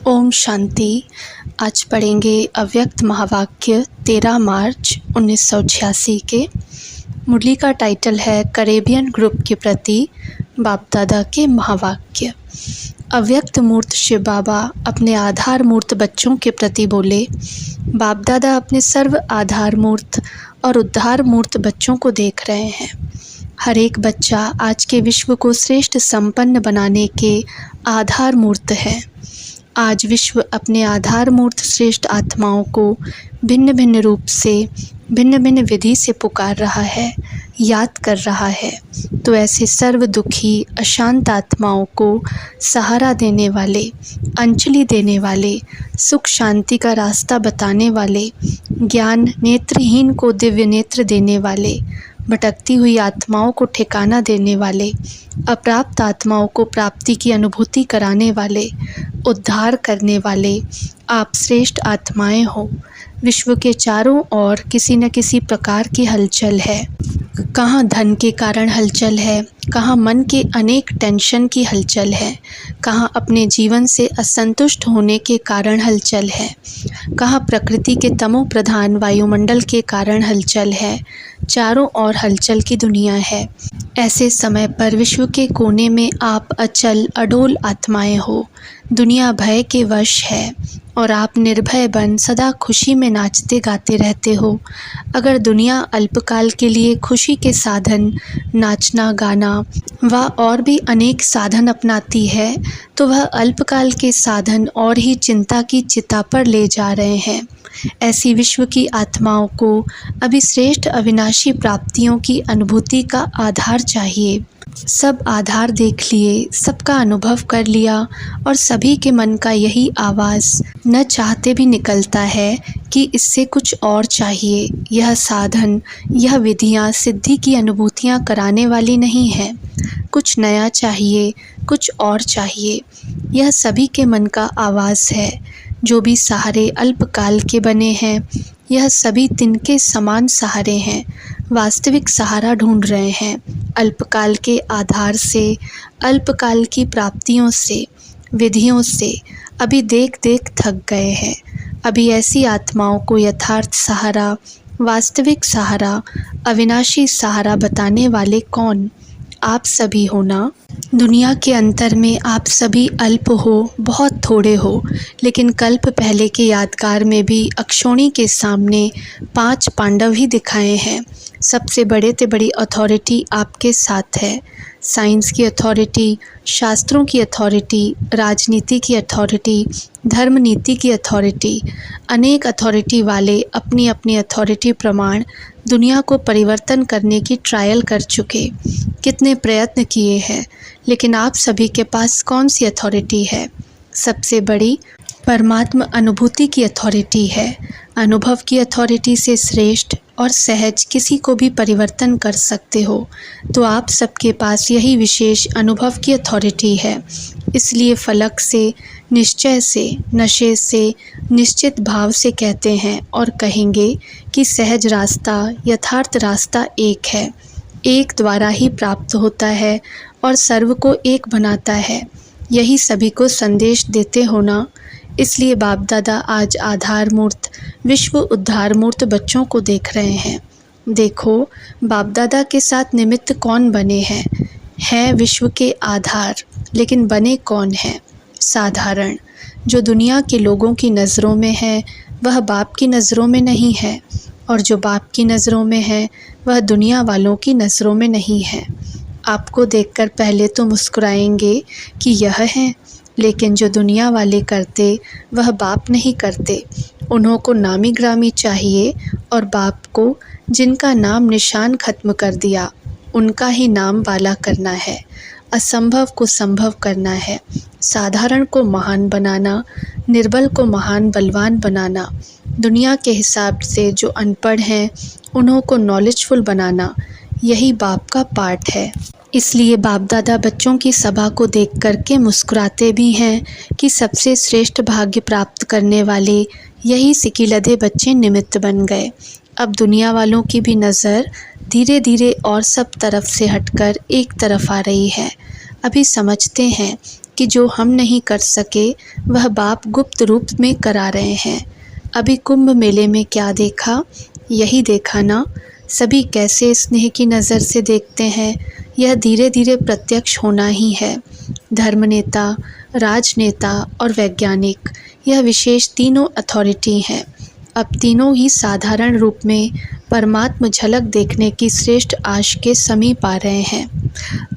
ओम शांति। आज पढ़ेंगे अव्यक्त महावाक्य 13 मार्च 1986 के। मुरली का टाइटल है कैरेबियन ग्रुप के प्रति बाप दादा के महावाक्य। अव्यक्त मूर्त शिव बाबा अपने आधार मूर्त बच्चों के प्रति बोले। बाप दादा अपने सर्व आधार मूर्त और उद्धार मूर्त बच्चों को देख रहे हैं। हर एक बच्चा आज के विश्व को श्रेष्ठ संपन्न बनाने के आधार मूर्त है। आज विश्व अपने आधार मूर्त श्रेष्ठ आत्माओं को भिन्न भिन्न रूप से भिन्न भिन्न विधि से पुकार रहा है, याद कर रहा है। तो ऐसे सर्व दुखी अशांत आत्माओं को सहारा देने वाले, अंजलि देने वाले, सुख शांति का रास्ता बताने वाले, ज्ञान नेत्रहीन को दिव्य नेत्र देने वाले, भटकती हुई आत्माओं को ठिकाना देने वाले, अप्राप्त आत्माओं को प्राप्ति की अनुभूति कराने वाले, उद्धार करने वाले आप श्रेष्ठ आत्माएं हो। विश्व के चारों ओर किसी न किसी प्रकार की हलचल है। कहाँ धन के कारण हलचल है, कहाँ मन के अनेक टेंशन की हलचल है, कहाँ अपने जीवन से असंतुष्ट होने के कारण हलचल है, कहाँ प्रकृति के तमो प्रधान वायुमंडल के कारण हलचल है। चारों ओर हलचल की दुनिया है। ऐसे समय पर विश्व के कोने में आप अचल अडोल आत्माएं हो। दुनिया भय के वश है और आप निर्भय बन सदा खुशी में नाचते गाते रहते हो। अगर दुनिया अल्पकाल के लिए खुशी के साधन नाचना गाना व और भी अनेक साधन अपनाती है, तो वह अल्पकाल के साधन और ही चिंता की चिता पर ले जा रहे हैं। ऐसी विश्व की आत्माओं को अभी श्रेष्ठ अविनाशी प्राप्तियों की अनुभूति का आधार चाहिए। सब आधार देख लिए, सबका अनुभव कर लिया और सभी के मन का यही आवाज़ न चाहते भी निकलता है कि इससे कुछ और चाहिए। यह साधन, यह विधियाँ सिद्धि की अनुभूतियाँ कराने वाली नहीं है। कुछ नया चाहिए, कुछ और चाहिए। यह सभी के मन का आवाज़ है। जो भी सहारे अल्पकाल के बने हैं, यह सभी तिनके समान सहारे हैं। वास्तविक सहारा ढूंढ रहे हैं। अल्पकाल के आधार से, अल्पकाल की प्राप्तियों से, विधियों से अभी देख देख थक गए हैं। अभी ऐसी आत्माओं को यथार्थ सहारा, वास्तविक सहारा, अविनाशी सहारा बताने वाले कौन? आप सभी हो ना। दुनिया के अंतर में आप सभी अल्प हो, बहुत थोड़े हो, लेकिन कल्प पहले के यादगार में भी अक्षोणी के सामने 5 पांडव ही दिखाए हैं। सबसे बड़े से बड़ी अथॉरिटी आपके साथ है। साइंस की अथॉरिटी, शास्त्रों की अथॉरिटी, राजनीति की अथॉरिटी, धर्म नीति की अथॉरिटी, अनेक अथॉरिटी वाले अपनी अपनी अथॉरिटी प्रमाण दुनिया को परिवर्तन करने की ट्रायल कर चुके, कितने प्रयत्न किए हैं, लेकिन आप सभी के पास कौन सी अथॉरिटी है? सबसे बड़ी परमात्मा अनुभूति की अथॉरिटी है। अनुभव की अथॉरिटी से श्रेष्ठ और सहज किसी को भी परिवर्तन कर सकते हो, तो आप सबके पास यही विशेष अनुभव की अथॉरिटी है। इसलिए फलक से, निश्चय से, नशे से, निश्चित भाव से कहते हैं और कहेंगे कि सहज रास्ता, यथार्थ रास्ता एक है। एक द्वारा ही प्राप्त होता है और सर्व को एक बनाता है। यही सभी को संदेश देते हो ना। इसलिए बाप दादा आज आधार मूर्त, विश्व उद्धार मूर्त बच्चों को देख रहे हैं। देखो, बाप दादा के साथ निमित्त कौन बने हैं? है विश्व के आधार, लेकिन बने कौन हैं? साधारण। जो दुनिया के लोगों की नज़रों में है, वह बाप की नज़रों में नहीं है, और जो बाप की नज़रों में है, वह दुनिया वालों की नज़रों में नहीं है। आपको देखकर पहले तो मुस्कुराएंगे कि यह है, लेकिन जो दुनिया वाले करते वह बाप नहीं करते। उन्हों को नामी ग्रामी चाहिए, और बाप को जिनका नाम निशान ख़त्म कर दिया, उनका ही नाम वाला करना है। असंभव को संभव करना है। साधारण को महान बनाना, निर्बल को महान बलवान बनाना, दुनिया के हिसाब से जो अनपढ़ हैं उन्हों को नॉलेजफुल बनाना, यही बाप का पाठ है। इसलिए बाप दादा बच्चों की सभा को देख कर के मुस्कुराते भी हैं कि सबसे श्रेष्ठ भाग्य प्राप्त करने वाले यही सिकिलधे बच्चे निमित्त बन गए। अब दुनिया वालों की भी नज़र धीरे धीरे और सब तरफ से हटकर एक तरफ आ रही है। अभी समझते हैं कि जो हम नहीं कर सके वह बाप गुप्त रूप में करा रहे हैं। अभी कुंभ मेले में क्या देखा, यही देखा ना, सभी कैसे स्नेह की नज़र से देखते हैं। यह धीरे धीरे प्रत्यक्ष होना ही है। धर्मनेता, राजनेता और वैज्ञानिक, यह विशेष तीनों अथॉरिटी हैं। अब तीनों ही साधारण रूप में परमात्म झलक देखने की श्रेष्ठ आश के समीप आ रहे हैं।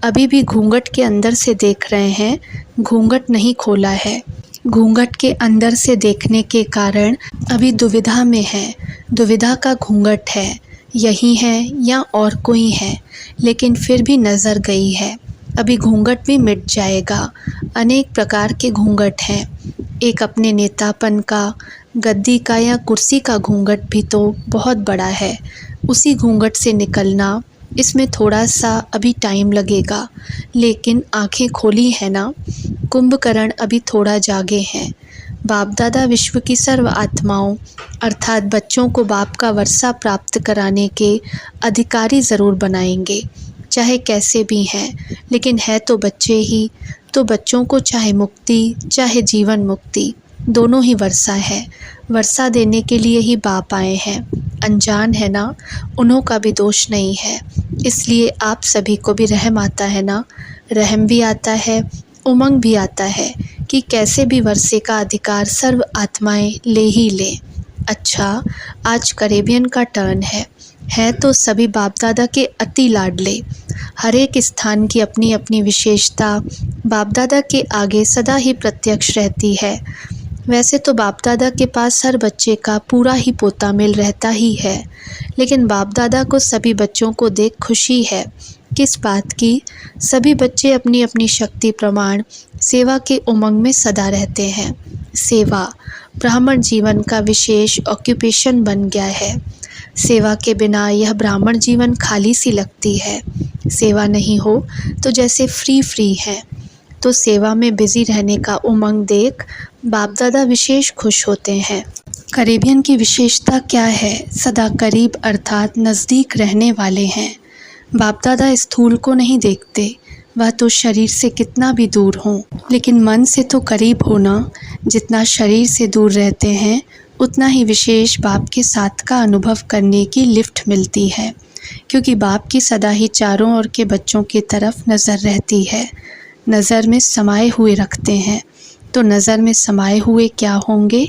अभी भी घूंघट के अंदर से देख रहे हैं, घूंघट नहीं खोला है। घूंघट के अंदर से देखने के कारण अभी दुविधा में है। दुविधा का घूंघट है, यही है या और कोई है, लेकिन फिर भी नज़र गई है। अभी घूंघट भी मिट जाएगा। अनेक प्रकार के घूंघट हैं। एक अपने नेतापन का, गद्दी का या कुर्सी का घूंघट भी तो बहुत बड़ा है। उसी घूंघट से निकलना, इसमें थोड़ा सा अभी टाइम लगेगा, लेकिन आंखें खोली है ना। कुंभकर्ण अभी थोड़ा जागे हैं। बाप दादा विश्व की सर्व आत्माओं अर्थात बच्चों को बाप का वर्षा प्राप्त कराने के अधिकारी ज़रूर बनाएंगे, चाहे कैसे भी हैं, लेकिन है तो बच्चे ही। तो बच्चों को चाहे मुक्ति चाहे जीवन मुक्ति, दोनों ही वर्षा है। वर्षा देने के लिए ही बाप आए हैं। अनजान है ना, उन्हों का भी दोष नहीं है। इसलिए आप सभी को भी रहम आता है ना, रहम भी आता है, उमंग भी आता है कि कैसे भी वर्षे का अधिकार सर्व आत्माएं ले ही लें। अच्छा, आज कैरेबियन का टर्न है तो सभी बाप दादा के अति लाडले। हर एक स्थान की अपनी अपनी विशेषता बाप दादा के आगे सदा ही प्रत्यक्ष रहती है। वैसे तो बाप दादा के पास हर बच्चे का पूरा ही पोता मेल रहता ही है, लेकिन बाप दादा को सभी बच्चों को देख खुशी है। किस बात की? सभी बच्चे अपनी अपनी शक्ति प्रमाण सेवा के उमंग में सदा रहते हैं। सेवा ब्राह्मण जीवन का विशेष ऑक्यूपेशन बन गया है। सेवा के बिना यह ब्राह्मण जीवन खाली सी लगती है। सेवा नहीं हो तो जैसे फ्री है। तो सेवा में बिजी रहने का उमंग देख बाप दादा विशेष खुश होते हैं। कैरेबियन की विशेषता क्या है? सदा करीब अर्थात नज़दीक रहने वाले हैं। बाप दादा स्थूल को नहीं देखते, वह तो शरीर से कितना भी दूर हो, लेकिन मन से तो करीब होना। जितना शरीर से दूर रहते हैं उतना ही विशेष बाप के साथ का अनुभव करने की लिफ्ट मिलती है, क्योंकि बाप की सदा ही चारों ओर के बच्चों की तरफ नज़र रहती है। नज़र में समाये हुए रखते हैं। तो नज़र में समाये हुए क्या होंगे?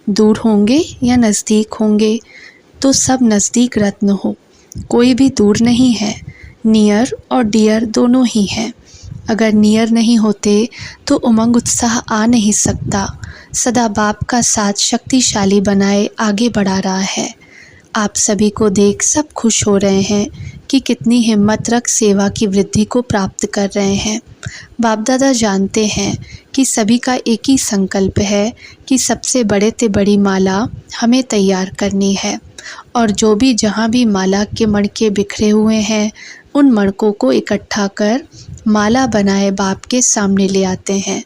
दूर होंगे या नज़दीक होंगे? तो सब नज़दीक रत्न हो, कोई भी दूर नहीं है। नियर और डियर दोनों ही हैं। अगर नियर नहीं होते तो उमंग उत्साह आ नहीं सकता। सदा बाप का साथ शक्तिशाली बनाए आगे बढ़ा रहा है। आप सभी को देख सब खुश हो रहे हैं कि कितनी हिम्मत रख सेवा की वृद्धि को प्राप्त कर रहे हैं। बाप दादा जानते हैं कि सभी का एक ही संकल्प है कि सबसे बड़े से बड़ी माला हमें तैयार करनी है, और जो भी जहाँ भी माला के मणके बिखरे हुए हैं उन मणकों को इकट्ठा कर माला बनाए बाप के सामने ले आते हैं।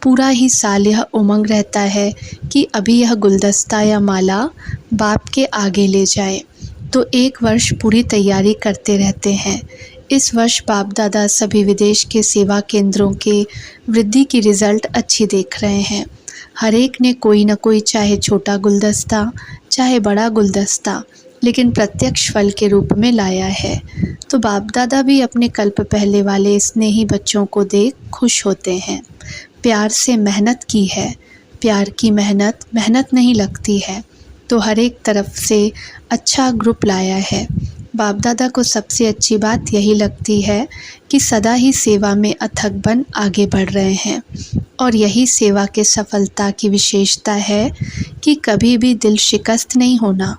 पूरा ही साल यह उमंग रहता है कि अभी यह गुलदस्ता या माला बाप के आगे ले जाए। तो एक वर्ष पूरी तैयारी करते रहते हैं। इस वर्ष बाप दादा सभी विदेश के सेवा केंद्रों के वृद्धि की रिज़ल्ट अच्छी देख रहे हैं। हर एक ने कोई न कोई, चाहे छोटा गुलदस्ता चाहे बड़ा गुलदस्ता, लेकिन प्रत्यक्ष फल के रूप में लाया है। तो बाप दादा भी अपने कल्प पहले वाले स्नेही बच्चों को देख खुश होते हैं। प्यार से मेहनत की है। प्यार की मेहनत नहीं लगती है। तो हर एक तरफ से अच्छा ग्रुप लाया है। बाप दादा को सबसे अच्छी बात यही लगती है कि सदा ही सेवा में अथक बन आगे बढ़ रहे हैं, और यही सेवा के सफलता की विशेषता है कि कभी भी दिल शिकस्त नहीं होना।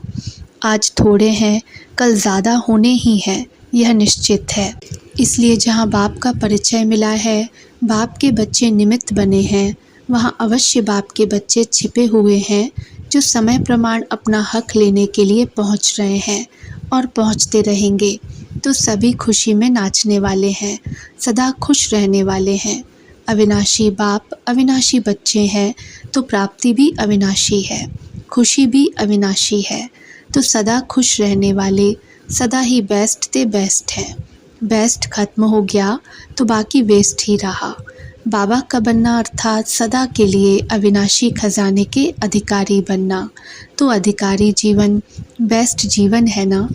आज थोड़े हैं, कल ज़्यादा होने ही हैं, यह निश्चित है। इसलिए जहाँ बाप का परिचय मिला है, बाप के बच्चे निमित्त बने हैं, वहाँ अवश्य बाप के बच्चे छिपे हुए हैं जो समय प्रमाण अपना हक लेने के लिए पहुँच रहे हैं और पहुँचते रहेंगे। तो सभी खुशी में नाचने वाले हैं, सदा खुश रहने वाले हैं। अविनाशी बाप अविनाशी बच्चे हैं, तो प्राप्ति भी अविनाशी है, खुशी भी अविनाशी है। तो सदा खुश रहने वाले सदा ही बेस्ट हैं। बेस्ट ख़त्म हो गया तो बाकी वेस्ट ही रहा। बाबा का बनना अर्थात सदा के लिए अविनाशी खजाने के अधिकारी बनना। तो अधिकारी जीवन बेस्ट जीवन है ना।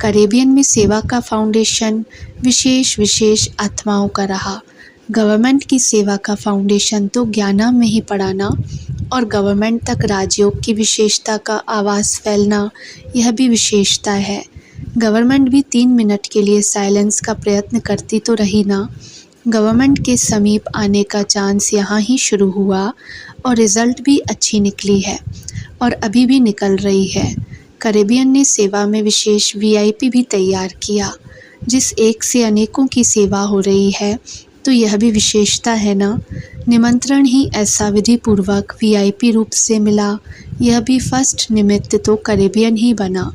कैरेबियन में सेवा का फाउंडेशन विशेष आत्माओं का रहा। गवर्नमेंट की सेवा का फाउंडेशन तो ज्ञानम में ही पढ़ाना और गवर्नमेंट तक राजयोग की विशेषता का आवाज़ फैलना, यह भी विशेषता है। गवर्नमेंट भी 3 मिनट के लिए साइलेंस का प्रयत्न करती तो रही ना। गवर्नमेंट के समीप आने का चांस यहाँ ही शुरू हुआ और रिज़ल्ट भी अच्छी निकली है और अभी भी निकल रही है। कैरेबियन ने सेवा में विशेष वीआईपी भी तैयार किया। जिस एक से अनेकों की सेवा हो रही है तो यह भी विशेषता है ना। निमंत्रण ही ऐसा विधि पूर्वक वीआईपी रूप से मिला, यह भी फर्स्ट निमित्त तो कैरेबियन ही बना।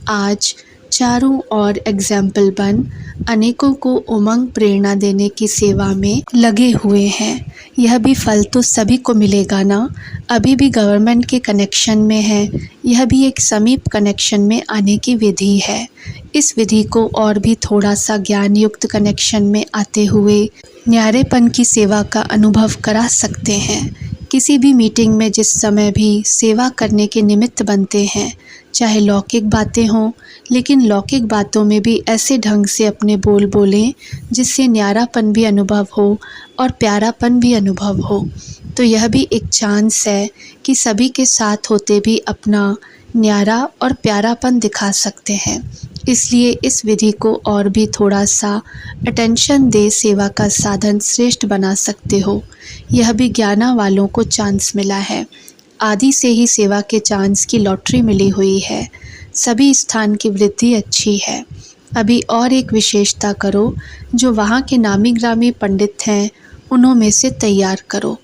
आज चारों ओर एग्जाम्पल बन अनेकों को उमंग प्रेरणा देने की सेवा में लगे हुए हैं। यह भी फल तो सभी को मिलेगा ना। अभी भी गवर्नमेंट के कनेक्शन में है, यह भी एक समीप कनेक्शन में आने की विधि है। इस विधि को और भी थोड़ा सा ज्ञान युक्त कनेक्शन में आते हुए न्यारेपन की सेवा का अनुभव करा सकते हैं। किसी भी मीटिंग में जिस समय भी सेवा करने के निमित्त बनते हैं, चाहे लौकिक बातें हों, लेकिन लौकिक बातों में भी ऐसे ढंग से अपने बोल बोलें जिससे न्यारापन भी अनुभव हो और प्यारापन भी अनुभव हो। तो यह भी एक चांस है कि सभी के साथ होते भी अपना न्यारा और प्यारापन दिखा सकते हैं। इसलिए इस विधि को और भी थोड़ा सा अटेंशन दे सेवा का साधन श्रेष्ठ बना सकते हो। यह भी ज्ञाना वालों को चांस मिला है। आदि से ही सेवा के चांस की लॉटरी मिली हुई है। सभी स्थान की वृद्धि अच्छी है। अभी और एक विशेषता करो, जो वहाँ के नामी ग्रामी पंडित हैं उन्हों में से तैयार करो।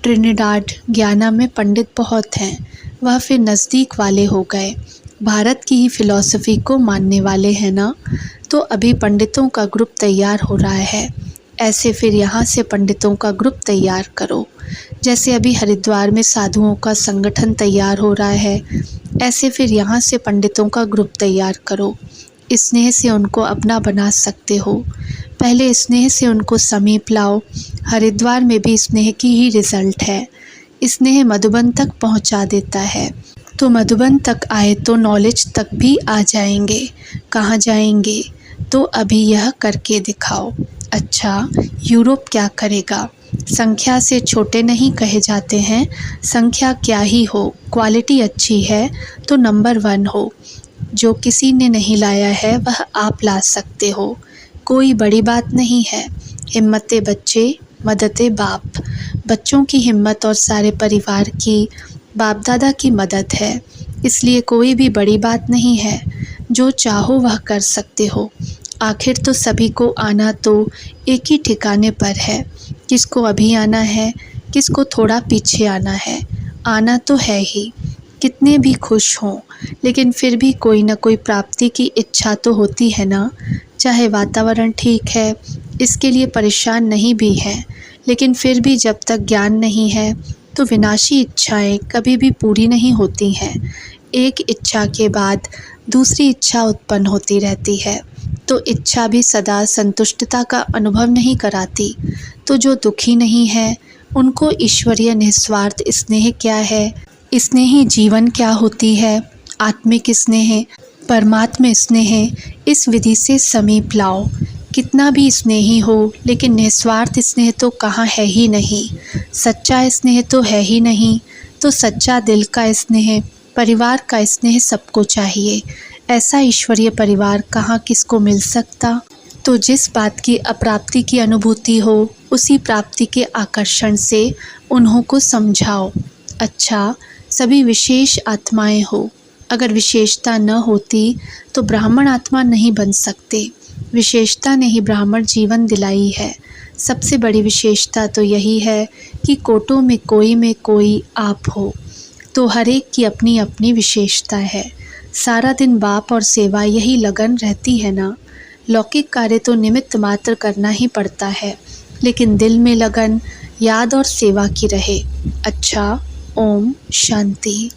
ट्रिनिडाड ज्ञाना में पंडित बहुत हैं, वह फिर नज़दीक वाले हो गए। भारत की ही फिलॉसफी को मानने वाले हैं ना। तो अभी पंडितों का ग्रुप तैयार हो रहा है। ऐसे फिर यहाँ से पंडितों का ग्रुप तैयार करो। जैसे अभी हरिद्वार में साधुओं का संगठन तैयार हो रहा है, ऐसे फिर यहाँ से पंडितों का ग्रुप तैयार करो। स्नेह से उनको अपना बना सकते हो। पहले स्नेह से उनको समीप लाओ। हरिद्वार में भी स्नेह की ही रिज़ल्ट है। स्नेह मधुबन तक पहुँचा देता है। तो मधुबन तक आए तो नॉलेज तक भी आ जाएंगे। कहाँ जाएंगे? तो अभी यह करके दिखाओ। अच्छा, यूरोप क्या करेगा? संख्या से छोटे नहीं कहे जाते हैं। संख्या क्या ही हो, क्वालिटी अच्छी है तो नंबर 1 हो। जो किसी ने नहीं लाया है वह आप ला सकते हो। कोई बड़ी बात नहीं है। हिम्मते बच्चे, मददे बाप। बच्चों की हिम्मत और सारे परिवार की, बाप दादा की मदद है। इसलिए कोई भी बड़ी बात नहीं है। जो चाहो वह कर सकते हो। आखिर तो सभी को आना तो एक ही ठिकाने पर है। किसको अभी आना है, किसको थोड़ा पीछे आना है। आना तो है ही। कितने भी खुश हों, लेकिन फिर भी कोई ना कोई प्राप्ति की इच्छा तो होती है ना। चाहे वातावरण ठीक है, इसके लिए परेशान नहीं भी हैं, लेकिन फिर भी जब तक ज्ञान नहीं है तो विनाशी इच्छाएं कभी भी पूरी नहीं होती हैं। एक इच्छा के बाद दूसरी इच्छा उत्पन्न होती रहती है। तो इच्छा भी सदा संतुष्टता का अनुभव नहीं कराती। तो जो दुखी नहीं है उनको ईश्वरीय निस्वार्थ स्नेह क्या है, स्नेही जीवन क्या होती है, आत्मिक स्नेह, परमात्मा स्नेह, इस विधि से समीप लाओ। कितना भी स्नेही हो, लेकिन निस्वार्थ स्नेह तो कहाँ है ही नहीं। सच्चा स्नेह तो है ही नहीं। तो सच्चा दिल का स्नेह, परिवार का स्नेह सबको चाहिए। ऐसा ईश्वरीय परिवार कहाँ किसको मिल सकता। तो जिस बात की अप्राप्ति की अनुभूति हो, उसी प्राप्ति के आकर्षण से उन्हों को समझाओ। अच्छा, सभी विशेष आत्माएं हो। अगर विशेषता न होती तो ब्राह्मण आत्मा नहीं बन सकते। विशेषता ने ही ब्राह्मण जीवन दिलाई है। सबसे बड़ी विशेषता तो यही है कि कोटों में कोई आप हो। तो हर एक की अपनी अपनी विशेषता है। सारा दिन बाप और सेवा यही लगन रहती है ना। लौकिक कार्य तो निमित्त मात्र करना ही पड़ता है, लेकिन दिल में लगन, याद और सेवा की रहे। अच्छा, ओम शांति।